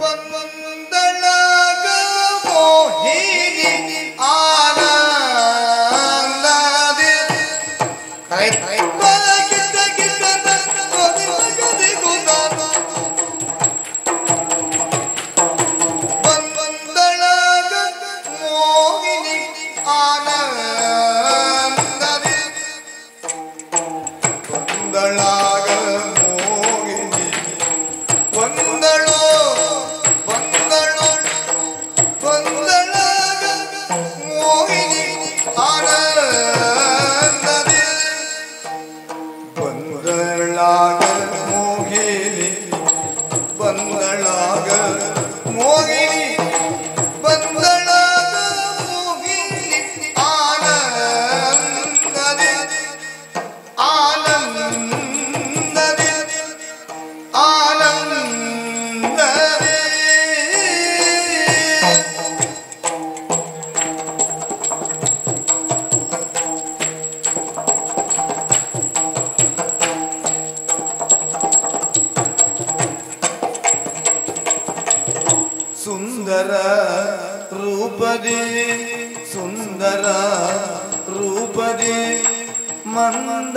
ಬಂದಳಾಗ ಮೋಹಿನಿ ಆನಂದದಿ ಬಂದಳಾಗ ಮೋಹಿನಿ ಆನಂದದಿ ಬಂದಳಾಗ ಮೋಹಿನಿ ಬಂದಳೋ ಬಂದಳೋ ಬಂದಳಾಗ ಮೋಹಿನಿ ಆನಂದದಿ ಬಂದಳಾಗ ಮೋಹಿನಿ ಬಂದಳಾಗ ಮೋಹಿನಿ ಬಂದಳಾಗ ಮೋಹಿನಿ ಆನಂದದಿ ಆನಂದದಿ ಆನಂದದಿ ಸುಂದರ ರೂಪದಿ ಸುಂದರ ರೂಪದಿ ಮಂದರಮದಿ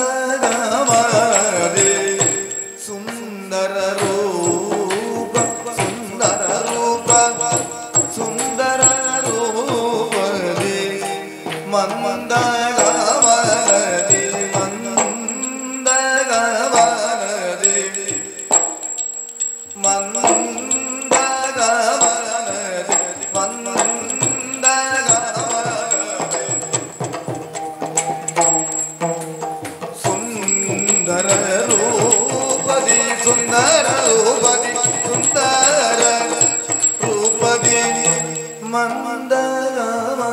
ಸುಂದರ ರೂಪ ಸುಂದರ ರೂಪ ಸುಂದರ ರೂಪದಿ ಮಂದರಮದಿ ಮಂದರಮದಿ ಸುಂದರ ರೂಪದಿ ಸುಂದರ ರೂಪದಿ ಸುಂದರ ರೂಪದಿ ಮಂದರಮನದಿ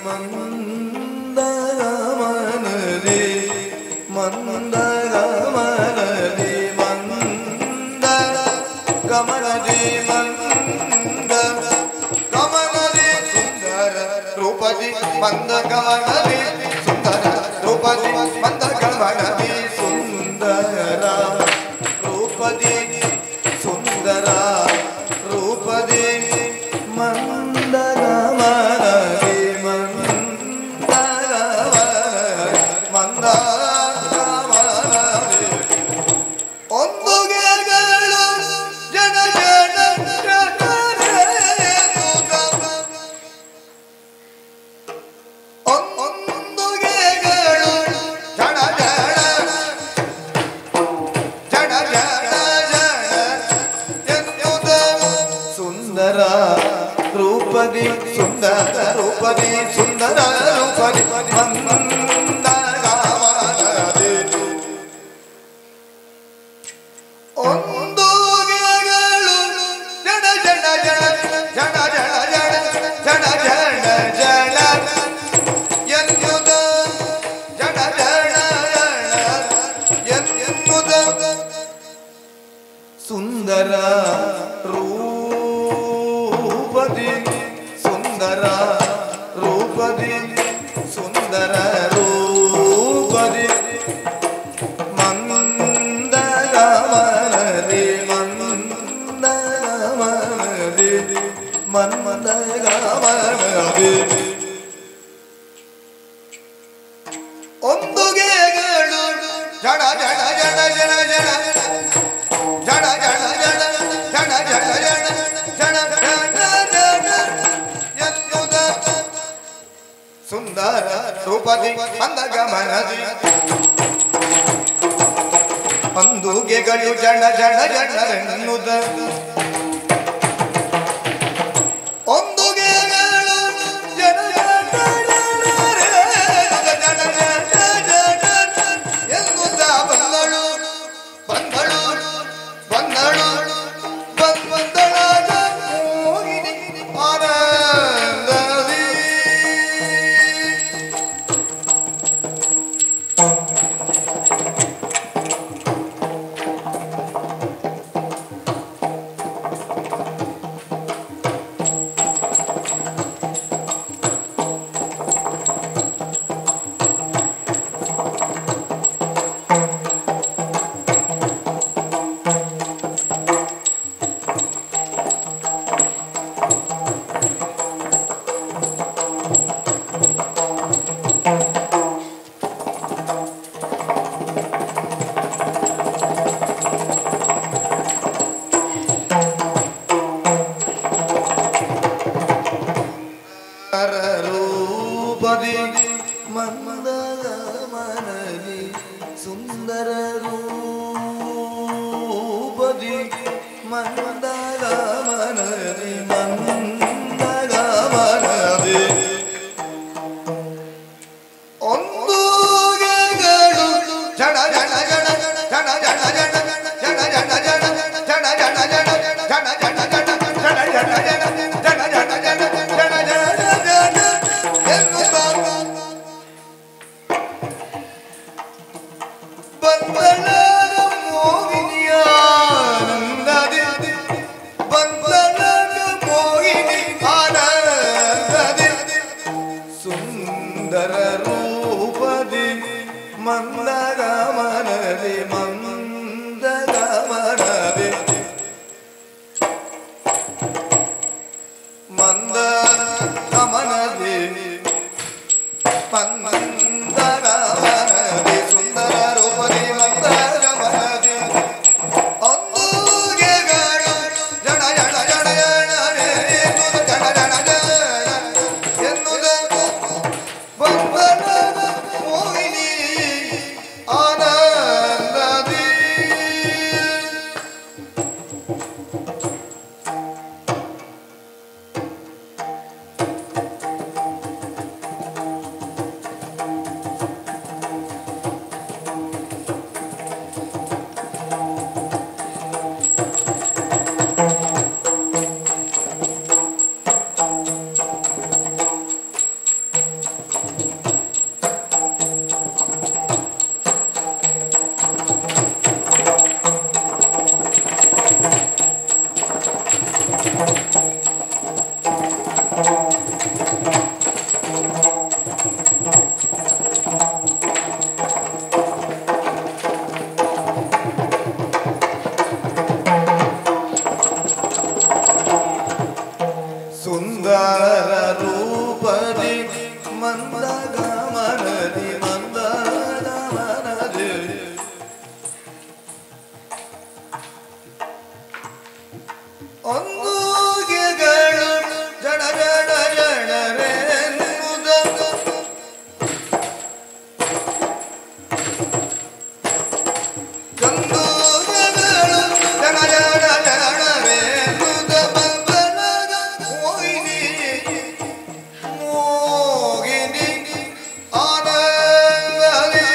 ಮಂದರಮನದಿ ಮಂದರಮನದಿ ಮಂದ ಕಮಲದಿ ಮಂದ ಕಮಲದಿ ಸುಂದರ ರೂಪದಿ ಮಂದ ಕಮಲದಿ ಸುಂದರ ರೂಪದಿ ಮಂದ ಕಮಲದಿ ಸುಂದರ ರೂಪದಿ ಸುಂದರ ರೂಪದಿ ಮಂದರಮನದಿ ಮಂದರಮನದಿ ಮಂದರಮನದಿ ಒಂದು ಗೆಗಳು ಜನ ಜನ ಒಂದು ಗೆಗಳು ಜನ ಜನ ಜನ ಜನ ಜನ ಸುಂದರ ರೂಪದಿ ಸುಂದರ ರೂಪದಿ ಸುಂದರ ರೂಪದಿ ಮಂದರಮನದಿ ಒಂದು ಗೆಗಳು ಜನ ಜನ ಜನ ಜನ ಜನ ಜನ ಜನ ಜನ ಎನ್ನುದ ಜನ ಜನ ಎನ್ನುದ ಸುಂದರ ರೂಪದಿ ಸುಂದರ ರೂಪದಿ ಸುಂದರ ರೂಪದಿ ಮಂದರಮನದಿ ಮಂದರಮನದಿ ಮಂದರಮನದಿ ಒಂದು ಗೆಗಳು ಜಡ ಜಡ ಜಡ ಜಡ ಜಡ ಜಡ ಜಡ ಜಡ ಜಡ ಜಡ ಜಡ ಜಡ ಜಡ ಎನ್ನುದ ಸುಂದರ ರೂಪದಿ ಮಂದಗಮನದಿ ಒಂದು ಗೆಗಳು ಜಡ ಜಡ ಜಡರೆನ್ನುದ ಒಂದು ಗೆಗಳು ಜಡ ಜಡ ಜಡ ಜಡ ಜಡ ಎನ್ನುತ್ತ ಬಂದಳು ಬಂದಳು ಬಂದಳು ಬಂದಳಾಗ ಮೋಹಿನಿ ಆನಂದದಿ ರೂಪದಿ ಮಂದದ ಮನದಿ ಸುಂದರ ರೂಪದಿ ಮಂದದ ಮನದಿ ಮಂದದ ಮನದಿ ಒಂದು ಗೆಗಳು ಜಡ ಜಡ ಜಡ ಜಡ ಜಡ ಜಡ ಜಡ ಜಡ ಜಡ ಜಡ ಜಡ ಜಡ ಜಡ ಜಡ ಜಡ ಸುಂದರ ರೂಪದಿ ಮಂದರ ಮನದಿ ಮಂದರ ಮನದಿ ಮಂದ ಗಮನದಿ ಮಂದರ ಮನದಿ ಸುಂದರ ರೂಪದಿ ಮಂದರ ಮನದಿ ಒಂದು ಗೆಗಳು ಜಡ ಜಡ ಜಡ ಜಡ ಜಡ ಜಡ ಜಡ ಎನ್ನುವುದ ಬಂಧನದ ಮೋಹಿನಿ ಆನಂದದಿ ಸುಂದರ ರೂಪದಿ ಮಂದಗ ಮನದಿ ಮಂದರ ಮನದಿ ಒಂದು ಗೆಗಳು ಜಡ ಜಡ ಜಡರೆನ್ನುವುದ ಒಂದು ಗೆಗಳು ಜಡ ಜಡ ಜಡರೆನ್ನುವುದ ಬಂಧನದ ಮೋಹಿನಿ ಮೋಹಿನಿ ಆನಂದದಿ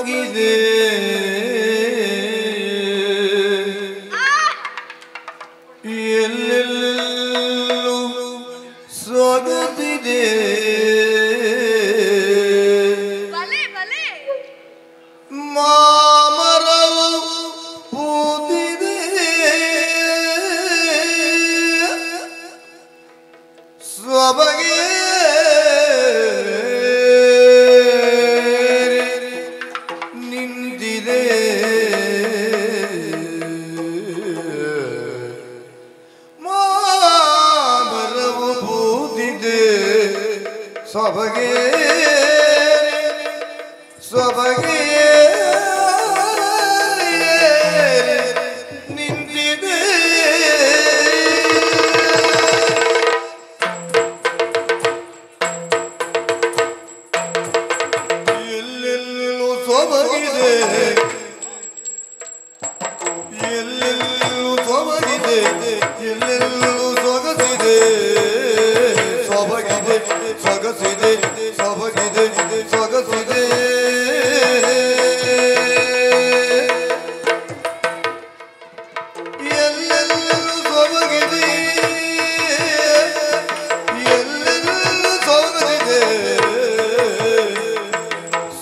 ನಡುಗಿದೆ ಎಲ್ಲೆಲ್ಲೂ ಸೊಗಸಿದೆ ಮಾಮರವು ಪೂತಿದೆ ಸೊಬಗೆ ನಿಂತಿದೆ ಮಾಮರವು ಪೂತಿದೆ ಸೊಬಗೆ ಸೊಬಗೆ ನಿಂತಿದೆ ಎಲ್ಲೆಲ್ಲೂ ಸೊಬಗಿದೆ ಎಲ್ಲೆಲ್ಲೂ ಸೊಬಗಿದೆ ಎಲ್ಲೆಲ್ಲೂ ಸೊಗಸಿದೆ ಸೊಬಗಿದೆ ಸೊಗಸಿದೆ ಸೊಬಗಿದೆ ಸೊಗಸಿದೆ ಎಲ್ಲೆಲ್ಲೂ ಸೊಬಗಿದೆ ಎಲ್ಲೆಲ್ಲೂ ಸೊಗಸಿದೆ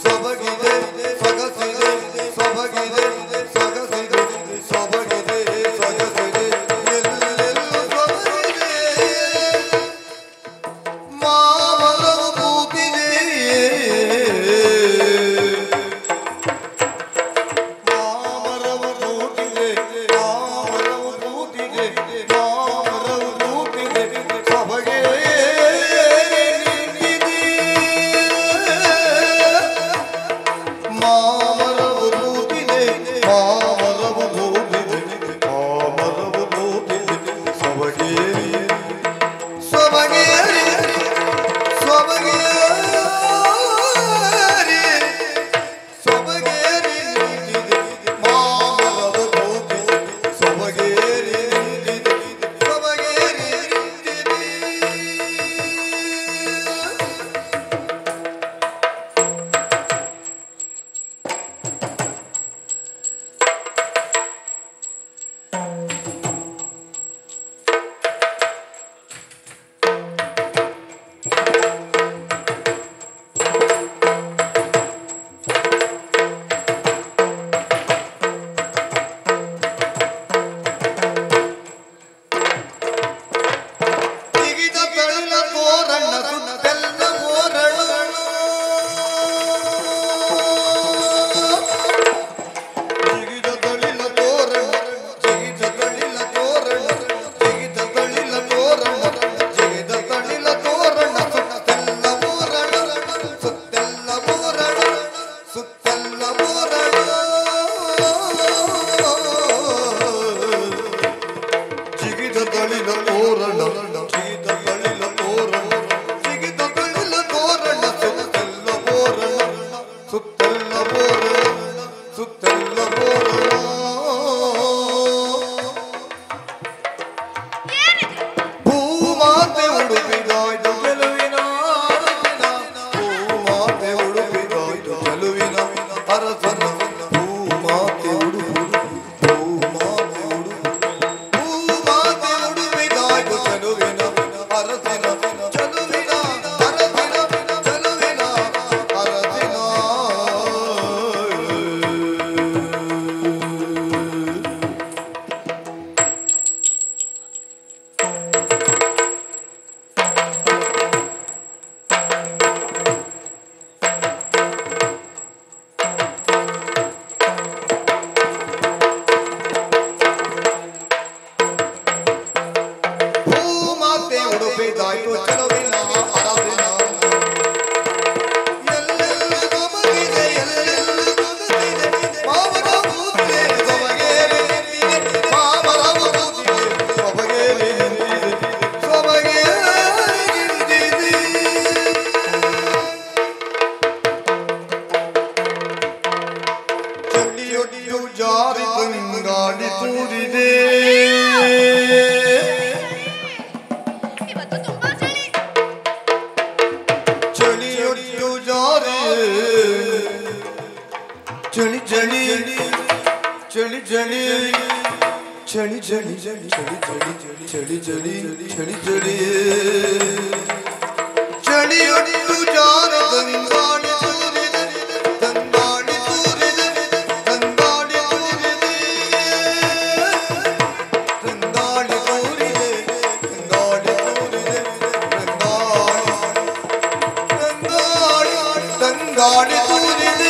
ಸೊಬಗಿದೆ ಸೊಗಸಿದೆ ಸೊಬಗಿದೆ ಸೊಗಸಿದೆ ಸೊಬಗಿದೆ ಸೊಗಸಿದೆ ಎಲ್ಲೆಲ್ಲೂ ಸೊಬಗಿದೆ ಮಾಮರವು ಪೂತಿದೆ ಮಾಮರವು ಪೂತಿದೆ ಮಾಮರವು ಪೂತಿದೆ ಮಾಮರವು ಪೂತಿದೆ ಸೊಬಗೆ ನಿಂತಿದೆ ಮಾಮರವು ಪೂತಿದೆ ಮಾಮರವು ಪೂತಿದೆ ಮಾಮರವು ಪೂತಿದೆ ಸೊಬಗೆ ಸೊಬಗೆ ಸೊಬಗೆ ಸೊಬಗೆ ನಿಂತಿದೆ ಮಾಮರವು ಪೂತಿದೆ ಸೊಬಗೆ ನಿಂತಿದೆ ಸೊಬಗೆ ನಿಂತಿದೆ ಜಿಗಿದ ತಳಿಲ ತೋರಣ ಸುತ್ತೆಲ್ಲ ಮೋರಳು ಜಿಗಿದ ತಳಿಲ ತೋರಣ ಜಿಗಿದ ತಳಿಲ ತೋರಣ ಜಿಗಿದ ತಳಿಲ ತೋರಣ ಜಿಗಿದ ತಳಿಲ ತೋರಣ ಸುತ್ತೆಲ್ಲ ಮೋರಳು ಸುತ್ತೆಲ್ಲ ಮೋರಳು ಸುತ್ತೆಲ್ಲ ಮೋರಳು ಜಿಗಿದ ತಳಿಲ ತೋರಣ ಜಿಗಿದ ತಳಿಲ ತೋರಣ ಜಿಗಿದ ತಳಿಲ ತೋರಣ ಸುತ್ತೆಲ್ಲ ಮೋರಣ ಸುತ್ತೆಲ್ಲ ಮೋರಣ ಸುತ್ತೆಲ್ಲ ಮೋರಣ ಭೂಮಾತೆ ಉಡುಪಿದಾಯ್ತು ಗೆಲುವಿನ ಅರಸಿನ ಭೂಮಾತೆ ಉಡುಪಿದಾಯ್ತು ಗೆಲುವಿನ ಅರಸನ ಭೂಮಾತೆ ಉಡುಪಿ ಭೂಮಾತೆ ಉಡುಪಿ ಭೂಮಾತೆ ಉಡುಪಿದಾಯ್ತು ಚೆಲುವಿನ ಅರಸಿನ ಚೆಲುವಿನ ಅರಸಿನ ಚೆಲುವಿನ ಅರಸಿನ ಭೂಮಾತೆ ಉಡುಪಿದಾಯ್ತು ಚೆಲುವಿನ ಅರಸಿನ ಎಲ್ಲೆಲ್ಲೂ ಸೊಬಗಿದೆ ಎಲ್ಲೆಲ್ಲೂ ಸೊಗಸಿದೆ ಮಾಮರವು ಪೂತಿದೆ ಸೊಬಗೆ ನಿಂತಿದೆ ಮಾಮರವು ಪೂತಿದೆ ಸೊಬಗೆ ನಿಂತಿದೆ ಸೊಬಗೆ ನಿಂತಿದೆ ಚಳಿಯೊಡ್ಡು ಜಾರಿ ತಂಗಾಡಿ ತೂರಿದೆ ಇವತ್ತು ತುಂಬಾ ಚಳಿ. ಚಳಿಯೊಡ್ಡು ಜಾರಿ ಚಳಿ ಚಳಿ ಚಳಿ ಚಳಿ ಚಳಿ ಚಳಿ ಚಳಿ ಚಳಿ ಚಳಿ ಚಳಿ ಚಳಿ ಚಳಿ ಚಳಿಯೊಟ್ಟು ಜಾರ ತಂಗಾಡಿ ತೂರಿದೆ ತಂಗಾಡಿ ತೂರಿದೆ ತಂಗಾಡಿ ತೂರಿದೆ ತಂಗಾಡಿ ತೂರಿದೆ ತಂಗಾಡಿ ತೂರಿದೆ ತಂಗಾಡಿ ತೂರಿದೆ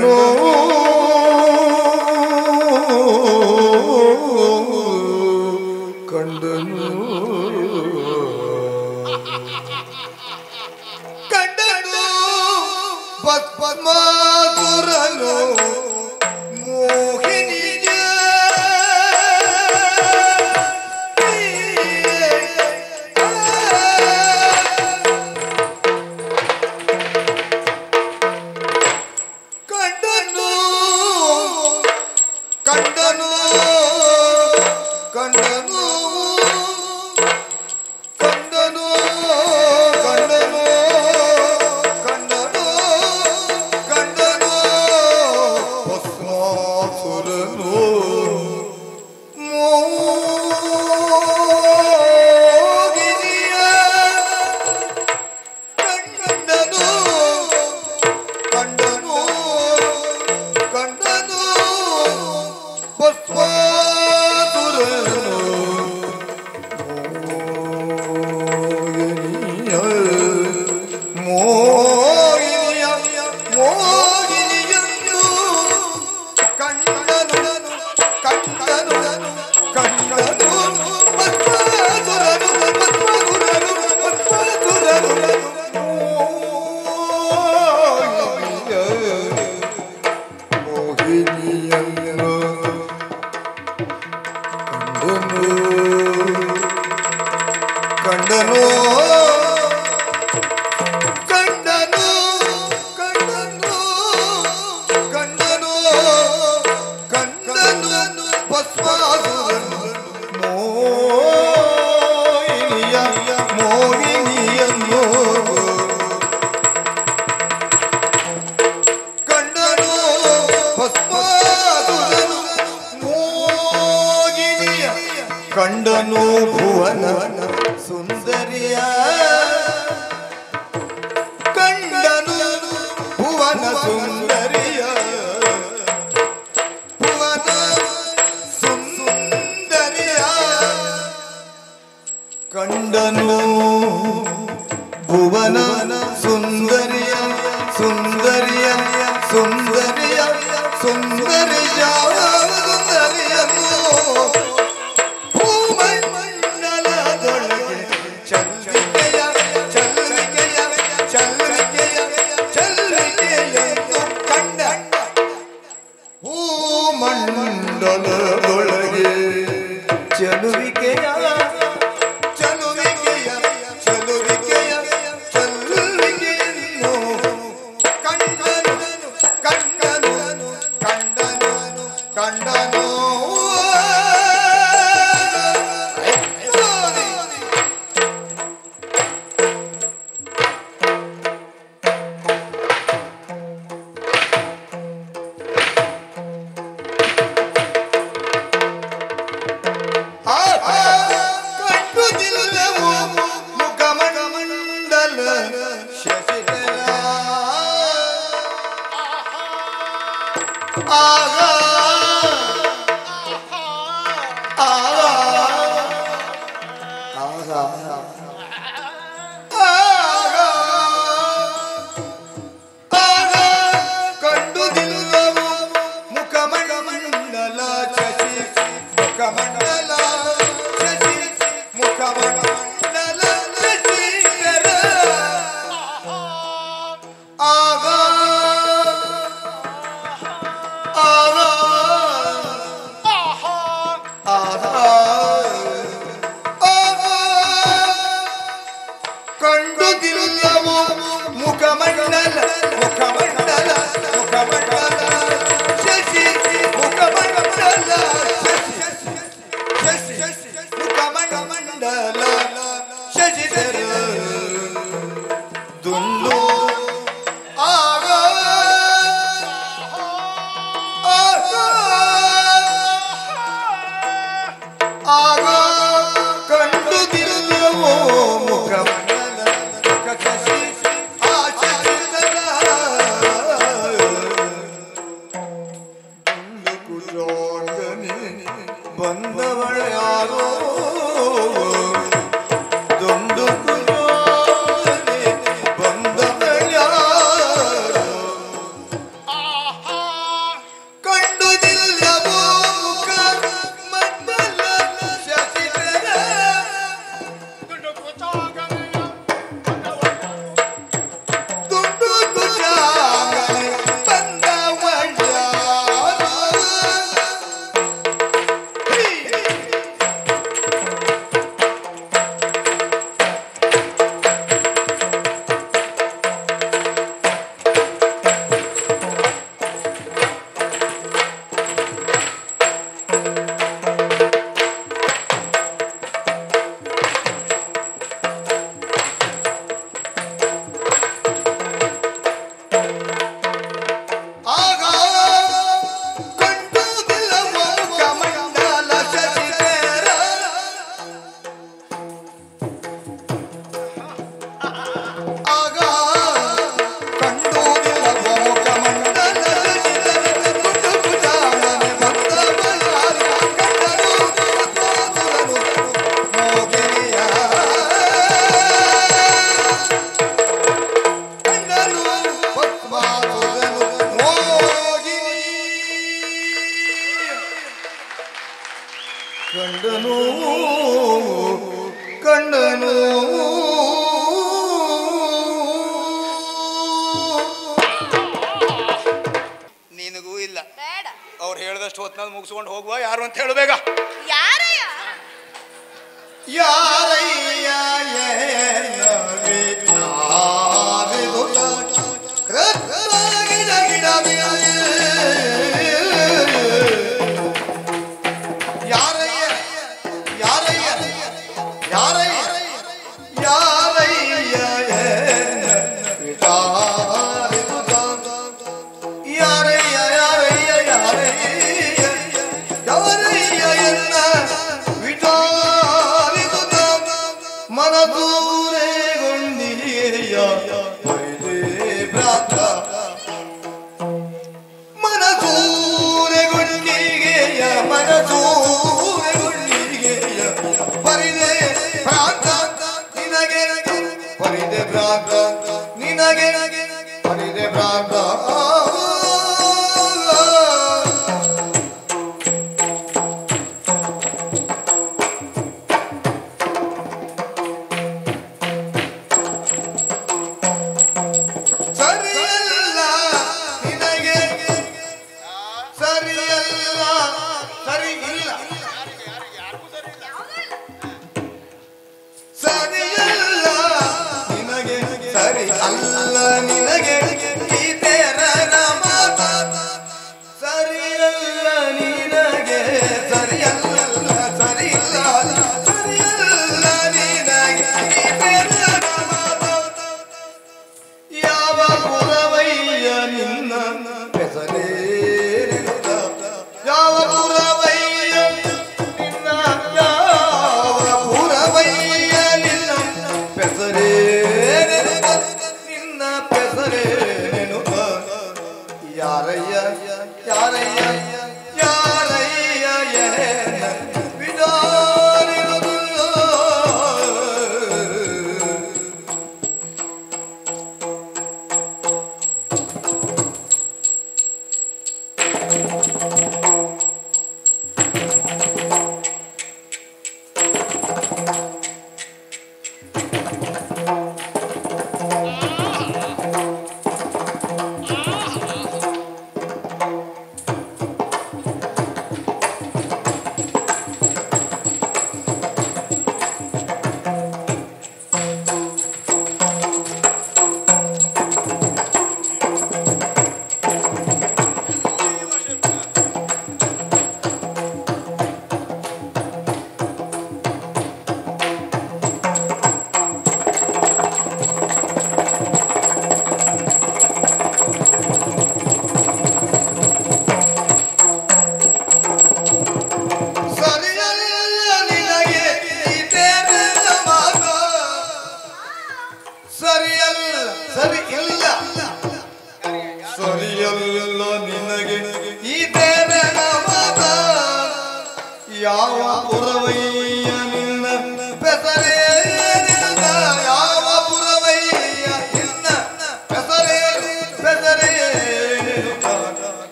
ಕಂಡನು ಕಂಡನು ಕಂಡನು ಪದ್ಮಾಸುರನು ಮೋಹಿನಿಯ ಕಂಡನು ಕಂಡನು ಕಂಡನು ಕಂಡನು ಕಂಡನು ಕಂಡನು ಕಂಡನು ಭಸ್ಮಾಸುರನು ಮೋಹಿನಿಯ ಕಂಡನು ಕಂಡನು ಕಂಡನು ಭಸ್ಮಾಸುರನು ಮೋಹಿನಿಯ ಮೋಹಿನಿಯನ್ನು ಕಂಡನು ಕಂಡನು ಕಂಡನು ಭಸ್ಮಾಸುರನು ಭಸ್ಮಾಸುರನು ಭಸ್ಮಾಸುರನು ಮೋಹಿನಿಯನ್ನು ಕಂಡನು ಕಂಡನು ಕಂಡನು ಕಂಡನು ಕಂಡನು ಭಸ್ಮಾಸುರನು ಮೋಹಿನಿಯ ಮೋಹಿನಿಯನ್ನು ಕಂಡನು ಭಸ್ಮಾಸುರನು ಮೋಹಿನಿಯ ಕಂಡನು ಭುವನ ಸುಂದರಿಯ ಕಂಡನು ಭುವನ ಸುಂದರಿಯ ಭುವನ ಸುಂದರಿಯ ಕಂಡನು ಭುವನ ಸುಂದರಿಯ ಸುಂದರಿಯ ಸುಂದರಿಯ ಸುಂದರಿಯ ಸುಂದರಿಯನ್ನು ಭೂಮಂಡಲದೊಳಗೆ ಚಲ್ವಿಕೆಯ ಚಲ್ವಿಕೆಯ ಚಲ್ವಿಕೆಯ ಚಲ್ವಿಕೆಯನ್ನು ಕಂಡ ಭೂಮಂಡಲದೊಳಗೆ ಚಲುವಿಕೆಯ ಚಲುವಿಕೆಯ ಚಲುವಿಕೆಯ ಚಲುವಿಕೆಯನ್ನು ಕಂಡನು ಕಂಡನು ಕಂಡನು ಕಂಡನು ಕಂಡುದಿಲ್ಲವು ಮುಖಮಂಡಲ ಶಶಿಧರ ಆಗ ಆಗ ಆಗ ಆಗ ಕಂಡುದಿಲ್ಲವು ಮುಖಮಂಡಲ ಶಶಿ ಮುಖಮಂಡಲ ಶಶಿ ಮುಖಮಂಡಲ ಶಶಿಧರ ಆಗ ಆಗ ಆಗ ಆಗ ಕಂಡುದಿಲ್ಲವು ಮುಖಮಂಡಲ ಮುಖಮಂಡಲ ಮುಖಮಂಡಲ ಶಶಿ ಮುಖಮಂಡಲ ಶಶಿ ಶಶಿ ಮುಖಮಂಡಲ ಶಶಿಧರ ದುಂಡು ಆಗ ಆಗ ಆಗ ಕಂಡುದಿಲ್ಲವೋ ಮುಖಮಂಡಲ ಮುಖ ಶಶಿ ಆ ಶಶಿಧರ ದುಂಡು ಕುಜಾಂಗನೆ ಬಂದವಳ ಯಾರೋ ದುಂಡು ಕುಜಾಂಗನೆ ಬಂದವಳ ಯಾರೋ ಕಂಡನು ಕಂಡನು ನಿನಗೂ ಇಲ್ಲ. ಬೇಡ. ಅವ್ರು ಹೇಳಿದಷ್ಟು ಹೊತ್ನಲ್ಲಿ ಮುಗಿಸ್ಕೊಂಡು ಹೋಗುವ. ಯಾರು ಅಂತ ಹೇಳು ಬೇಗ. ಯಾರಯ್ಯ? ಯಾರಯ್ಯ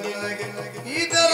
ನಿನಗೆ ಇದರ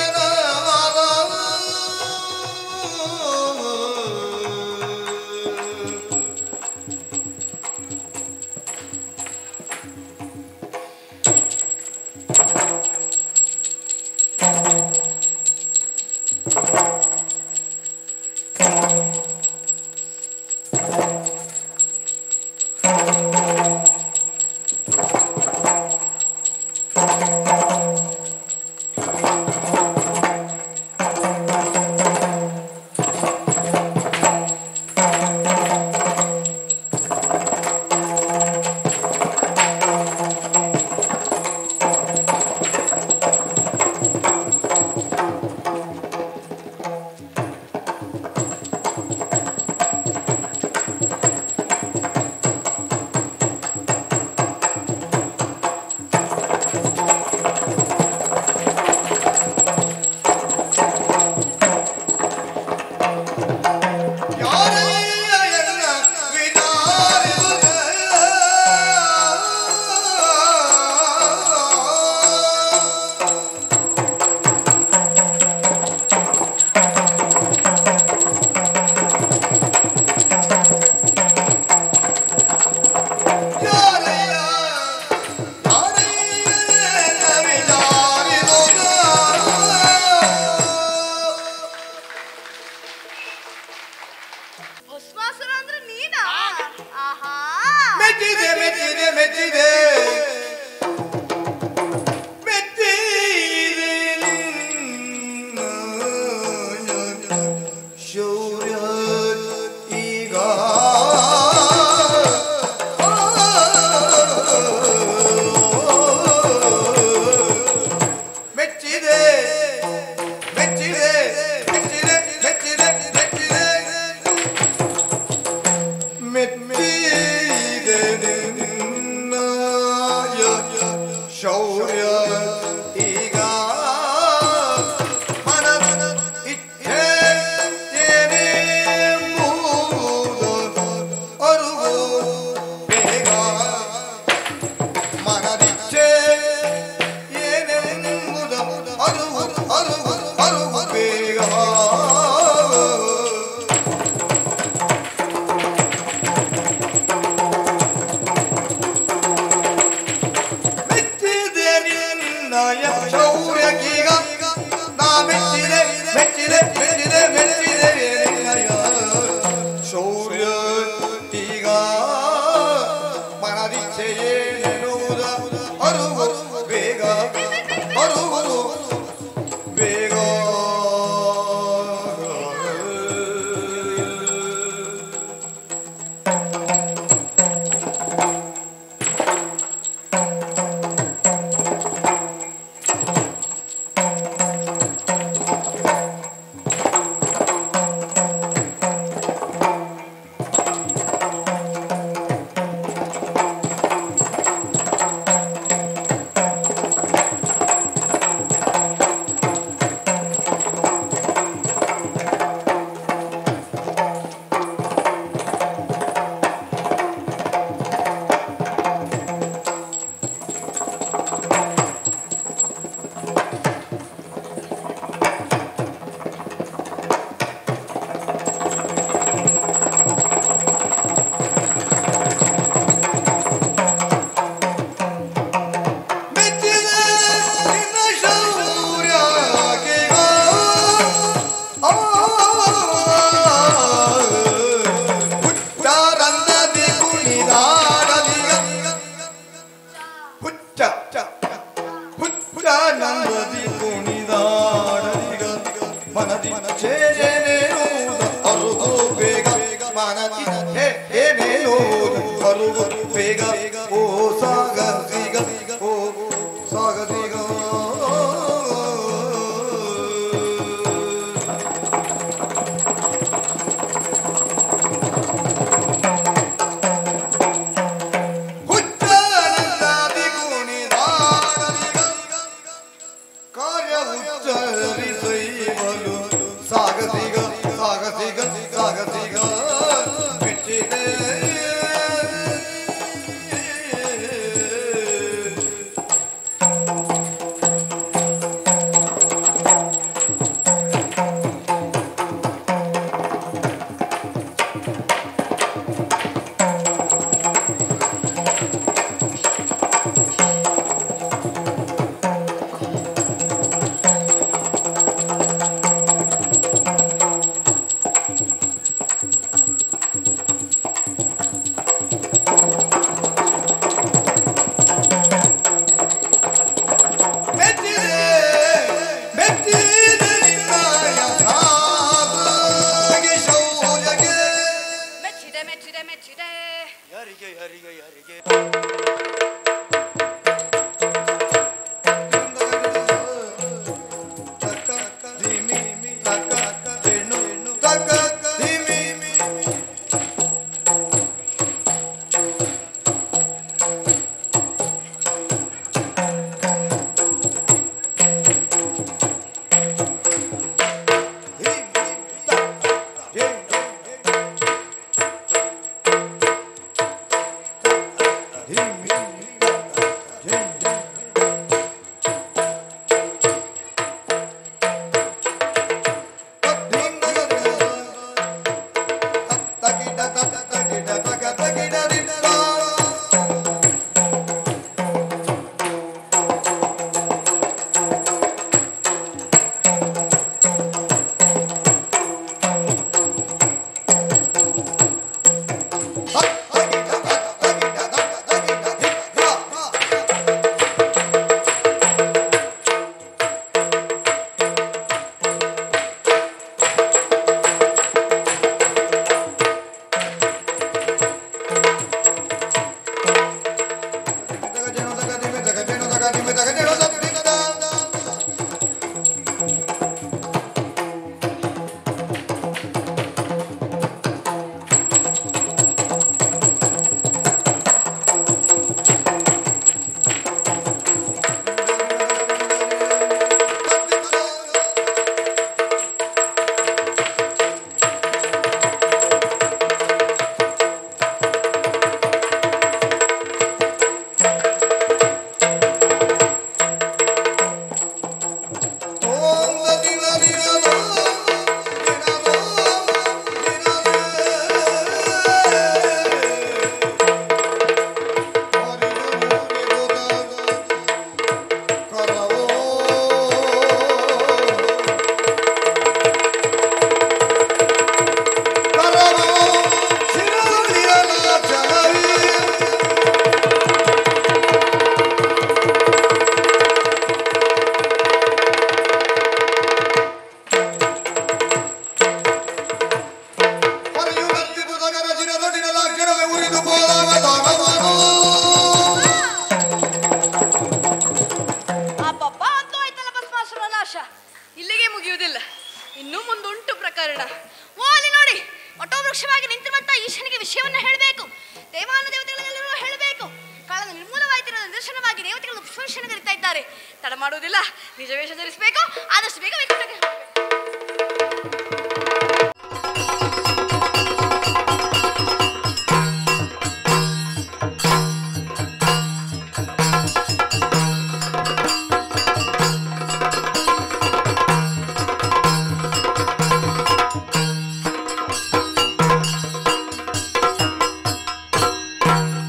ಎಲ್ಲರಿಗೆ ಯಾರಿಗೆ ಇಲ್ಲಿಗೆ ಮುಗಿಯುವುದಿಲ್ಲ, ಇನ್ನೂ ಮುಂದುಂಟು ಪ್ರಕರಣ. ಓ ಅಲ್ಲಿ ನೋಡಿ, ವಟೋವೃಕ್ಷವಾಗಿ ನಿಂತಿರುವಂತ ಈಶನಿಗೆ ವಿಷಯವನ್ನು ಹೇಳಬೇಕು, ದೇವಾನ ದೇವತೆಗಳೆಲ್ಲರೂ ಹೇಳಬೇಕು. ಕಾಳನ್ನು ನಿರ್ಮೂಲವಾಯಿತಿರುವ ನಿದರ್ಶನವಾಗಿ ದೇವತೆಗಳು ಪುಷ್ಪವೃಷ್ಟಿಯನ್ನು ಕರೀತಾ ಇದ್ದಾರೆ. ತಡ ಮಾಡುವುದಿಲ್ಲ, ನಿಜ ವೇಷ ಧರಿಸಬೇಕು, ಆದಷ್ಟು ಬೇಗ ವೈಕುಂಠಕ್ಕೆ ಹೋಗಬೇಕು.